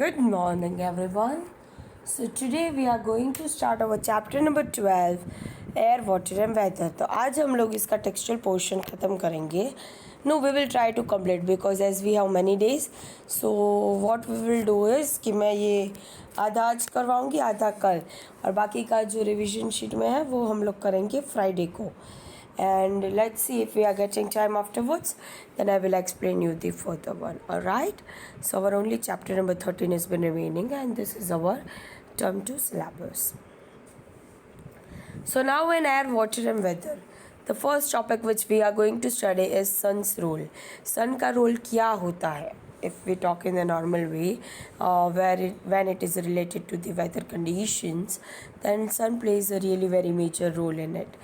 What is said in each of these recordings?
Good morning, everyone. So today we are going to start our chapter number 12, Air, Water and Weather. तो आज हम लोग इसका textual portion ख़त्म करेंगे. No, we will try to complete because as we have many days. So what we will do is कि मैं ये आधा आज करवाऊँगी, आधा कल, और बाकी का जो रिविजन शीट में है वो हम लोग करेंगे फ्राइडे को. And let's see if we are getting time afterwards, then I will explain you the further one. Alright, so our only chapter number 13 has been remaining, and this is our term 2 syllabus. So now in air, water and weather, the first topic which we are going to study is sun's role. Sun का role क्या होता है? If we talk in the normal way, when it is related to the weather conditions, then sun plays a really very major role in it.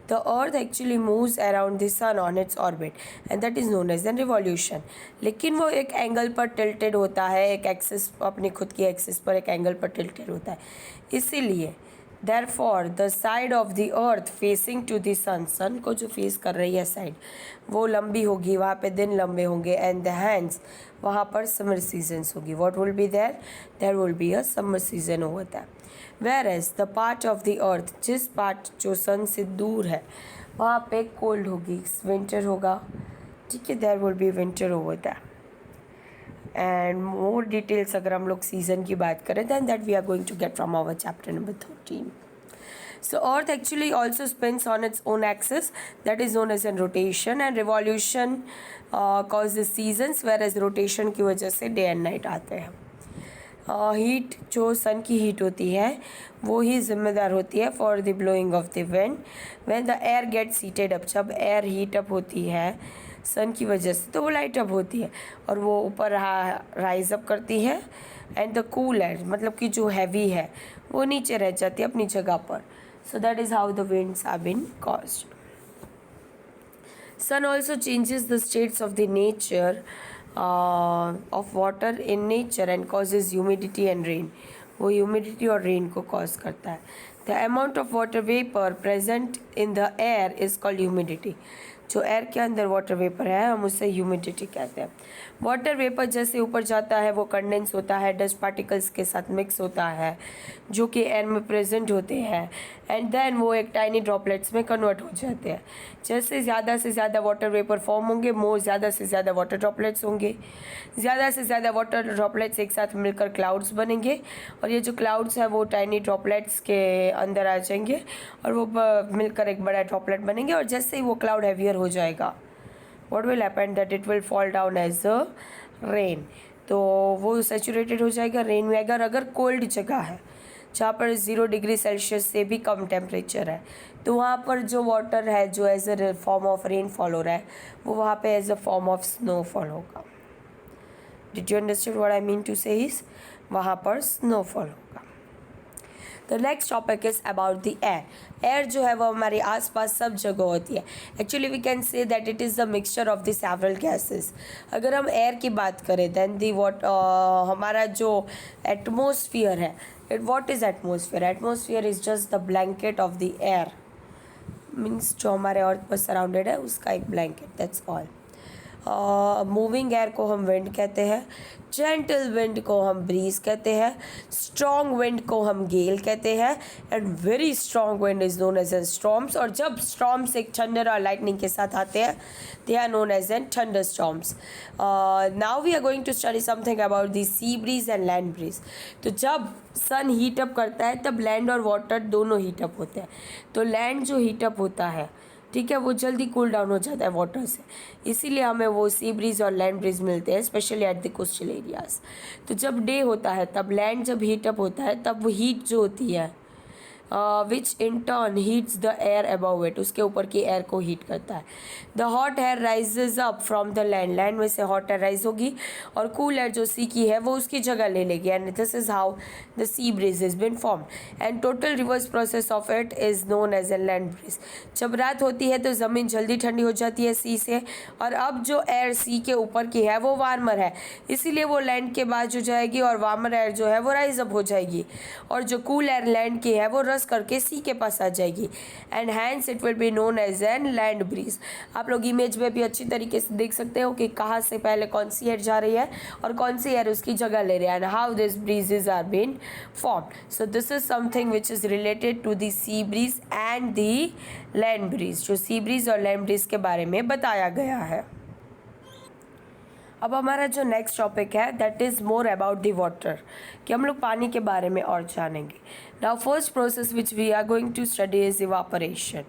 The earth actually moves around the sun on its orbit, and that is known as the revolution. लेकिन वो एक angle पर tilted होता है, एक axis, अपनी खुद की एक्सिस पर एक एंगल पर टिल्टेड होता है. इसीलिए Therefore, the side of the earth facing to the sun को जो फेस कर रही है साइड, वो लंबी होगी, वहाँ पे दिन लंबे होंगे, एंड द हैंड्स, वहाँ पर समर सीजन्स होगी. What will be there? There will be a summer season होता है. Whereas the part of the earth, जिस पार्ट जो सन से दूर है, वहाँ पे कोल्ड होगी, विंटर होगा. ठीक है, देयर विल बी विंटर होता है. एंड मोर डिटेल्स अगर हम लोग सीजन की बात करें then that we are going to get from our chapter number 13. So earth actually also spins on its own axis, that is known as a rotation, and revolution causes seasons, whereas rotation की वजह से day and night आते हैं. Heat, जो सन की heat होती है वो ही जिम्मेदार होती है for the blowing of the wind. When the air gets heated up, जब एयर हीट अप होती है सन की वजह से तो वो लाइट अप होती है और वो ऊपर राइज अप करती है. एंड द कूल एयर, मतलब कि जो हैवी है वो नीचे रह जाती है अपनी जगह पर. So that is how the winds are been caused. Sun also changes the states of the nature of water in nature and causes humidity and rain. वो humidity और rain को cause करता है. The amount of water vapor present in the air is called humidity. जो air के अंदर water vapour है हम उसे ह्यूमिडिटी कहते हैं. वाटर वेपर जैसे ऊपर जाता है वो कंडेंस होता है, डस्ट पार्टिकल्स के साथ मिक्स होता है जो कि एयर में प्रेजेंट होते हैं, एंड देन वो एक टाइनी ड्रॉपलेट्स में कन्वर्ट हो जाते हैं. जैसे ज़्यादा से ज़्यादा वाटर वेपर फॉर्म होंगे, मोर ज़्यादा से ज़्यादा वाटर ड्रॉपलेट्स होंगे. ज़्यादा से ज़्यादा वाटर ड्रॉपलेट्स एक साथ मिलकर क्लाउड्स बनेंगे, और ये जो क्लाउड्स हैं वो टाइनी ड्रॉपलेट्स के अंदर आ जाएंगे और वो मिलकर एक बड़ा ड्रॉपलेट बनेंगे. और जैसे ही वो क्लाउड हैवियर हो जाएगा, what will happen that it will fall down as a rain. तो वो सेचुरेटेड हो जाएगा रेन में. अगर कोल्ड जगह है जहाँ पर 0 डिग्री सेल्सियस से भी कम टेम्परेचर है, तो वहाँ पर जो वाटर है जो as a form of rainfall हो रहा है वो वहाँ पे as a form of snowfall होगा. Did you understand what I mean to say is, वहाँ पर स्नोफॉल होगा. The next topic is about the air. Air जो है वो हमारे आसपास सब जगह होती है. Actually we can say that it is the mixture of the several gases. अगर हम एयर की बात करें दैन दी हमारा जो एटमोसफियर है, what is atmosphere? Atmosphere is just the blanket of the air, means जो हमारे अर्थ पर सराउंडेड है उसका एक blanket, that's all. Moving air को हम विंड कहते हैं, जेंटल विंड को हम ब्रीज कहते हैं, स्ट्रॉन्ग विंड को हम गेल कहते हैं, and very strong wind is known as an storms. और जब स्टॉर्म्स एक थंडर और लाइटनिंग के साथ आते हैं they are known as an thunder storms. Now we are going to study something about the sea breeze and land breeze. तो जब सन हीट अप करता है तब लैंड और वाटर दोनों हीट अप होते हैं. तो लैंड जो हीट अप होता है, ठीक है, वो जल्दी कूल डाउन हो जाता है वाटर से, इसीलिए हमें वो सी ब्रीज और लैंड ब्रीज मिलते हैं specially at the coastal areas. तो जब डे होता है तब लैंड जब हीट अप होता है तब वो हीट जो होती है which in turn heats the air above it, उसके ऊपर की एयर को हीट करता है. The hot air rises up from the land, land में से हॉट एयर राइज होगी और कूल एयर जो सी की है वो उसकी जगह ले लेगी, and this is how the sea breeze is been form. And total reverse process of it is known as a land breeze. जब रात होती है तो ज़मीन जल्दी ठंडी हो जाती है सी से, और अब जो एयर सी के ऊपर की है वो वार्मर है, इसीलिए वो लैंड के बाद हो जाएगी और वार्मर एयर जो है वो राइज अप हो जाएगी, और जो कूल एयर लैंड की है वो क्रॉस करके सी के पास आ जाएगी and hence it will be known as an land breeze. आप लोग इमेज में भी अच्छी तरीके से देख सकते हो कि कहाँ से पहले कौन सी एयर जा रही है और कौन सी एयर उसकी जगह ले रही है and how this breezes are been formed. So this is something which is related to the sea breeze and the land breeze, जो सी ब्रीज और लैंड ब्रीज के बारे में बताया गया है। अब हमारा जो नेक्स्ट टॉपिक है that is more about the water, कि हम लोग पानी के बारे में और जानेंगे। Now first process which we are going to study is evaporation.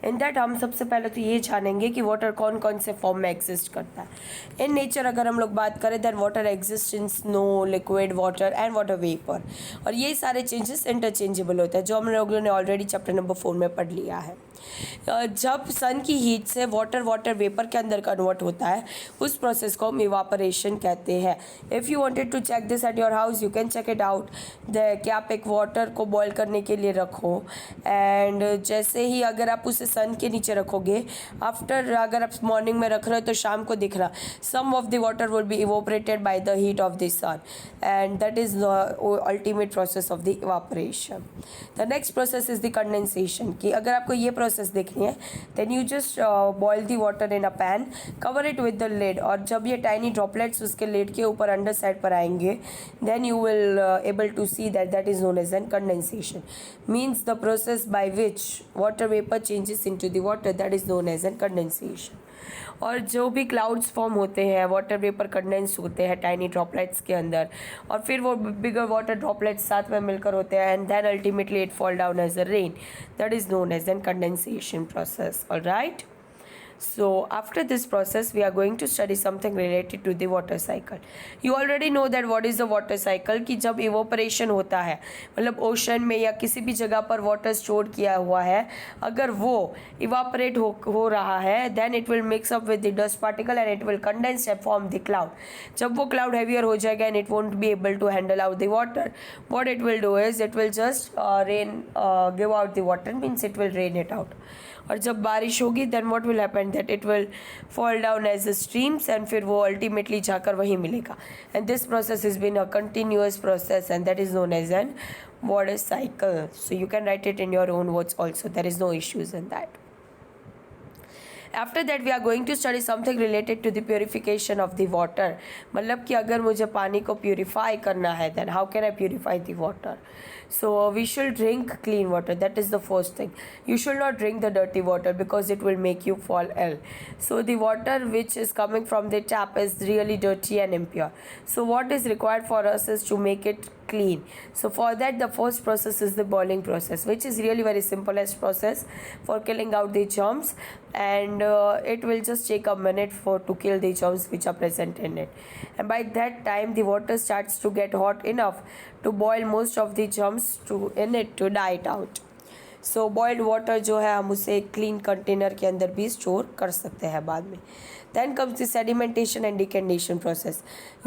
In that हम सबसे पहले तो ये जानेंगे कि वाटर कौन कौन से फॉर्म में एग्जिस्ट करता है। इन नेचर अगर हम लोग बात करें then water exist in snow, liquid water and water vapour, और ये सारे चेंजेस इंटरचेंजेबल होते हैं जो हम लोगों ने ऑलरेडी चैप्टर नंबर 4 में पढ़ लिया है। जब सन की हीट से वाटर वेपर के अंदर कन्वर्ट होता है उस प्रोसेस को हम इवापोरेशन कहते हैं। If you wanted to check this at your house you can check it out. कि आप एक वाटर को बॉयल करने के लिए रखो एंड जैसे ही अगर आप उसे सन के नीचे रखोगे, आफ्टर अगर आप मॉर्निंग में रख रहे हो तो शाम को दिख रहा some of the water will be evaporated by the heat of the sun and that is the ultimate process of the evaporation. The next process is the condensation, कि अगर आपको ये प्रोसेस देखनी है then you just boil the water in a pan, cover it with the lid, और जब ये tiny droplets उसके लिड के ऊपर अंडर साइड पर आएंगे then you will able to see that is known as an condensation, means the process by which water vapor changes into the water, that is known as an condensation। और जो भी clouds form होते हैं water vapour condense होते हैं tiny droplets के अंदर, और फिर वो बिगर वाटर ड्रॉपलेट्स साथ में मिलकर होते हैं and then ultimately it fall down as a rain, that is known as an condensation process. Alright, so after this process we are going to study something related to the water cycle। you already know that what is the water cycle, कि जब evaporation होता है मतलब ocean में या किसी भी जगह पर वाटर स्टोर किया हुआ है, अगर वो इवापोरेट हो रहा है then it will mix up with the dust particle and it will condense and form the cloud। जब वो cloud heavier हो जाएगा and it won't be able to handle out the water, what it will do is it will just give out the water, means it will rain it out। और जब बारिश होगी then what will happen that it will fall down as streams and फिर वो ultimately जाकर वहीं मिलेगा and this process is been a continuous process and that is known as an water cycle. So you can write it in your own words also, there is no issues in that. After that we are going to study something related to the purification of the water, मतलब कि अगर मुझे पानी को purify करना है then how can I purify the water? So we should drink clean water, that is the first thing। You should not drink the dirty water because it will make you fall ill। So the water which is coming from the tap is really dirty and impure, so what is required for us is to make it clean। So for that the first process is the boiling process, which is really very simplest process for killing out the germs and it will just take a minute to kill the germs which are present in it, and by that time the water starts to get hot enough to boil most of the germs in it to die it out। So boiled water जो है हम उसे clean container के अंदर भी store कर सकते हैं बाद में। Then comes the sedimentation and decantation process।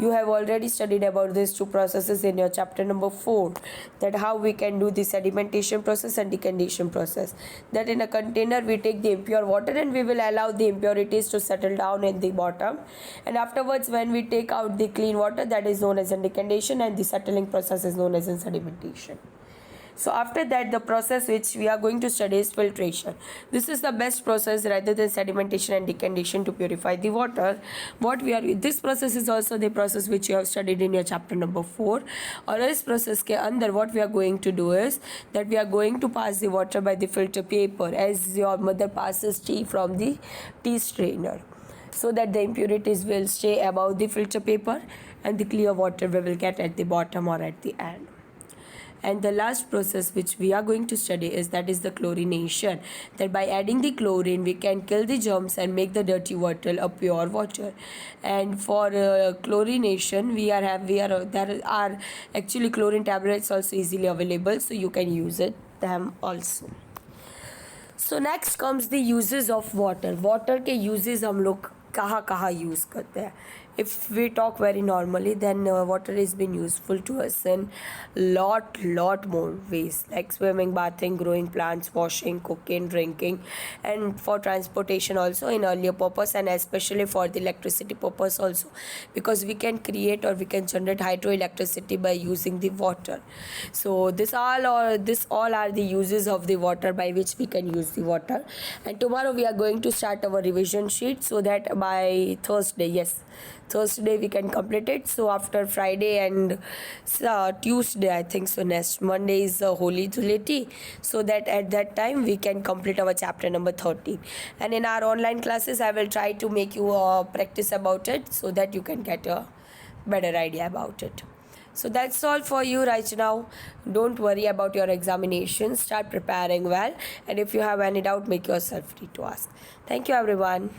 You have already studied about these two processes in your chapter number 4, that how we can do the sedimentation process and decantation process। That in a container we take the impure water and we will allow the impurities to settle down in the bottom, and afterwards when we take out the clean water, that is known as a decantation, and the settling process is known as a sedimentation। So after that the process which we are going to study is filtration। This is the best process rather than sedimentation and decantation to purify the water। This process is also the process which you have studied in your chapter number 4। और इस process के अंदर what we are going to do is that we are going to pass the water by the filter paper as your mother passes tea from the tea strainer, so that the impurities will stay above the filter paper and the clear water we will get at the bottom or at the end। And the last process which we are going to study is that is the chlorination, that by adding the chlorine we can kill the germs and make the dirty water a pure water। And for chlorination there are actually chlorine tablets also easily available, so you can use them also। So next comes the uses of water। water के uses हम लोग कहाँ use करते हैं। if we talk very normally, then water is been useful to us in lot more ways, like swimming, bathing, growing plants, washing, cooking, drinking, and for transportation also in earlier purpose, and especially for the electricity purpose also, because we can create or we can generate hydroelectricity by using the water. So this all are the uses of the water by which we can use the water. And tomorrow we are going to start our revision sheet, so that by Thursday, yes, Thursday we can complete it. So after Friday and Tuesday, I think so, next Monday is Holy Trinity, so that at that time we can complete our chapter number 13. And in our online classes, I will try to make you practice about it, so that you can get a better idea about it. So that's all for you right now. Don't worry about your examinations. Start preparing well. And if you have any doubt, make yourself free to ask. Thank you, everyone.